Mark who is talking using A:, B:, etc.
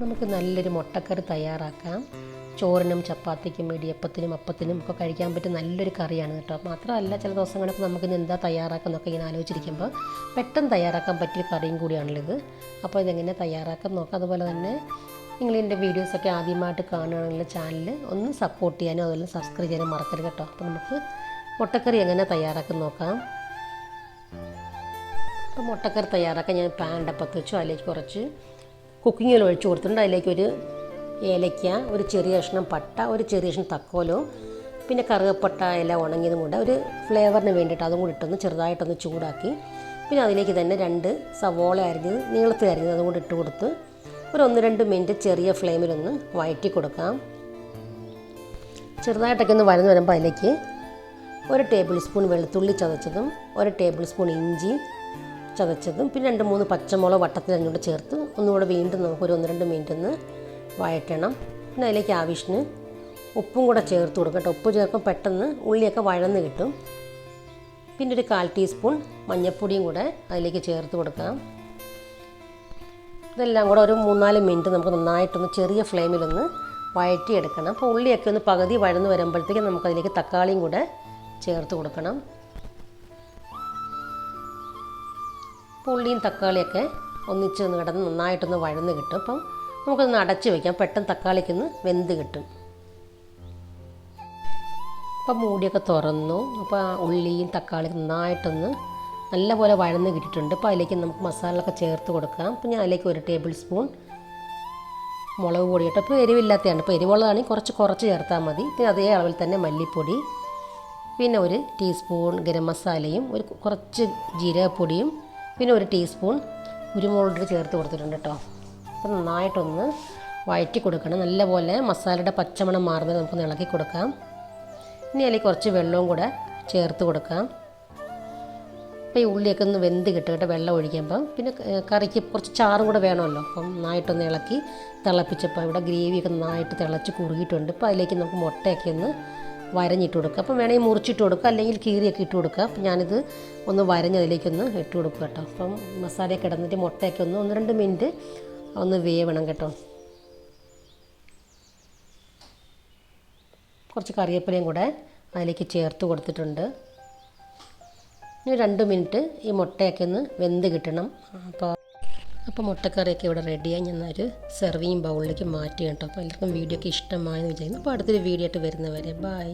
A: നമുക്ക് നല്ലൊരു മുട്ടക്കറി തയ്യാറാക്കാം. ചോറിനും ചപ്പാത്തിക്കും ഇടിയപ്പത്തിനും അപ്പത്തിനും ഒക്കെ കഴിക്കാൻ പറ്റിയ നല്ലൊരു കറിയാണ് കേട്ടോ. മാത്രമല്ല ചില ദിവസങ്ങളൊക്കെ നമുക്കിന്ന് എന്താ തയ്യാറാക്കുന്നൊക്കെ ഇങ്ങനെ ആലോചിച്ചിരിക്കുമ്പോൾ പെട്ടെന്ന് തയ്യാറാക്കാൻ പറ്റിയ കറിയും കൂടിയാണല്ലോ ഇത്. അപ്പോൾ ഇതെങ്ങനെ തയ്യാറാക്കാൻ നോക്കാം. അതുപോലെ തന്നെ നിങ്ങൾ എൻ്റെ വീഡിയോസൊക്കെ ആദ്യമായിട്ട് കാണുകയാണെങ്കിൽ ചാനൽ ഒന്ന് സപ്പോർട്ട് ചെയ്യാനും അതുപോലെ സബ്സ്ക്രൈബ് ചെയ്യാനും മറക്കരുത് കേട്ടോ. അപ്പോൾ നമുക്ക് മുട്ടക്കറി എങ്ങനെ തയ്യാറാക്കാൻ നോക്കാം. അപ്പോൾ മുട്ടക്കറി തയ്യാറാക്കാൻ ഞാൻ പാൻ അടുപ്പത്ത് വെച്ചു. അതിലേക്ക് കുറച്ച് കുക്കിംഗ് ഓയിൽ ഒഴിച്ച് കൊടുത്തിട്ടുണ്ട്. അതിലേക്കൊരു ഏലയ്ക്ക, ഒരു ചെറിയ കഷ്ണം പട്ട, ഒരു ചെറിയ കഷ്ണം തക്കോലവും പിന്നെ കറുകപ്പട്ട ഇല ഉണങ്ങിയതും കൂടെ ഒരു ഫ്ലേവറിന് വേണ്ടിയിട്ട് അതും കൂടി ഇട്ടൊന്ന് ചെറുതായിട്ടൊന്ന് ചൂടാക്കി പിന്നെ അതിലേക്ക് തന്നെ 2 സവോള അരിഞ്ഞത് നീളത്തിൽ അരിഞ്ഞത് അതും കൂടി ഇട്ട് കൊടുത്ത് ഒരു 1-2 മിനിറ്റ് ചെറിയ ഫ്ലെയിമിലൊന്ന് വഴറ്റി കൊടുക്കാം. ചെറുതായിട്ടൊക്കെ ഒന്ന് വഴന്ന് വരുമ്പോൾ അതിലേക്ക് 1 ടേബിൾ സ്പൂൺ വെളുത്തുള്ളി ചതച്ചതും 1 ടേബിൾ സ്പൂൺ ഇഞ്ചി ചതച്ചതും പിന്നെ 2-3 പച്ചമുളക് വട്ടത്തിൽ അരിഞ്ഞുകൊണ്ട് ചേർത്ത് ഒന്നുകൂടെ വീണ്ടും നമുക്കൊരു 1-2 മിനിറ്റ് ഒന്ന് വഴറ്റണം. പിന്നെ അതിലേക്ക് ആവശ്യത്തിന് ഉപ്പും കൂടെ ചേർത്ത് കൊടുക്കാം കേട്ടോ. ഉപ്പ് ചേർക്കുമ്പോൾ പെട്ടെന്ന് ഉള്ളിയൊക്കെ വഴന്ന് കിട്ടും. പിന്നെ ഒരു 1/4 ടീസ്പൂൺ മഞ്ഞൾപ്പൊടിയും കൂടെ അതിലേക്ക് ചേർത്ത് കൊടുക്കാം. ഇതെല്ലാം കൂടെ ഒരു 3-4 മിനിറ്റ് നമുക്ക് നന്നായിട്ടൊന്ന് ചെറിയ ഫ്ലെയിമിലൊന്ന് വഴറ്റിയെടുക്കണം. അപ്പോൾ ഉള്ളിയൊക്കെ ഒന്ന് പകുതി വഴന്ന് വരുമ്പോഴത്തേക്കും നമുക്കതിലേക്ക് തക്കാളിയും കൂടെ ചേർത്ത് കൊടുക്കണം. അപ്പോൾ ഉള്ളിയും തക്കാളിയൊക്കെ ഒന്നിച്ച് കിടന്ന് നന്നായിട്ടൊന്ന് വഴന്ന് കിട്ടും. അപ്പം നമുക്കൊന്ന് അടച്ച് വയ്ക്കാം. പെട്ടെന്ന് തക്കാളിക്കൊന്ന് വെന്ത് കിട്ടും. അപ്പം മൂടിയൊക്കെ തുറന്നു. അപ്പോൾ ഉള്ളിയും തക്കാളിയും നന്നായിട്ടൊന്ന് നല്ലപോലെ വഴന്ന് കിട്ടിയിട്ടുണ്ട്. അപ്പോൾ അതിലേക്ക് നമുക്ക് മസാലയൊക്കെ ചേർത്ത് കൊടുക്കാം. അപ്പോൾ ഞാൻ അതിലേക്ക് 1 ടേബിൾ സ്പൂൺ മുളക് പൊടി ഇട്ട്, അപ്പോൾ എരിവില്ലാത്തതാണ്. ഇപ്പോൾ എരിവുള്ളതാണെങ്കിൽ കുറച്ച് ചേർത്താൽ മതി. പിന്നെ അതേ അളവിൽ തന്നെ മല്ലിപ്പൊടി, പിന്നെ 1 ടീസ്പൂൺ ഗരം മസാലയും കുറച്ച് ജീരകപ്പൊടിയും പിന്നെ 1 ടീസ്പൂൺ കുരുമുളക് ചേർത്ത് കൊടുത്തിട്ടുണ്ട് കേട്ടോ. അപ്പോൾ നന്നായിട്ടൊന്ന് വഴറ്റി കൊടുക്കണം. നല്ലപോലെ മസാലയുടെ പച്ചമണം മാറുന്നത് നമുക്കൊന്ന് ഇളക്കി കൊടുക്കാം. ഇനി അതിലേക്ക് കുറച്ച് വെള്ളവും കൂടെ ചേർത്ത് കൊടുക്കാം. അപ്പോൾ ഈ ഉള്ളിയൊക്കെ ഒന്ന് വെന്ത് കിട്ടും വെള്ളം ഒഴിക്കുമ്പം. പിന്നെ കറിക്ക് കുറച്ച് ചാറും കൂടെ വേണമല്ലോ. അപ്പം നന്നായിട്ടൊന്ന് ഇളക്കി തിളപ്പിച്ചപ്പോൾ ഇവിടെ ഗ്രേവിയൊക്കെ നന്നായിട്ട് തിളച്ച് കുറുകിയിട്ടുണ്ട്. അപ്പോൾ അതിലേക്ക് നമുക്ക് മുട്ടയൊക്കെ ഒന്ന് വരഞ്ഞിട്ട് കൊടുക്കുക. അപ്പം വേണമെങ്കിൽ മുറിച്ചിട്ട് കൊടുക്കുക, അല്ലെങ്കിൽ കീറിയൊക്കെ ഇട്ട് കൊടുക്കുക. അപ്പം ഞാനിത് ഒന്ന് വരഞ്ഞ് അതിലേക്കൊന്ന് ഇട്ട് കൊടുക്കുക കേട്ടോ. അപ്പം മസാലയൊക്കെ ഇടന്നിട്ട് മുട്ടയൊക്കെ ഒന്ന് 1-2 മിനിറ്റ് ഒന്ന് വേവണം കേട്ടോ. കുറച്ച് കറിവേപ്പിലയും കൂടെ അതിലേക്ക് ചേർത്ത് കൊടുത്തിട്ടുണ്ട്. ഇനി 2 മിനിറ്റ് ഈ മുട്ടയൊക്കെ ഒന്ന് വെന്ത് കിട്ടണം. അപ്പോൾ മുട്ടക്കറിയൊക്കെ ഇവിടെ റെഡിയായി. ഞാനൊരു സെർവിങ് ബൗളിലേക്ക് മാറ്റി കേട്ടോ. അപ്പോൾ എല്ലാവർക്കും വീഡിയോ ഒക്കെ ഇഷ്ടമായെന്ന് വിചാരിക്കുന്നു. അപ്പോൾ അടുത്തൊരു വീഡിയോ ആയിട്ട് വരുന്നവരെ ബൈ.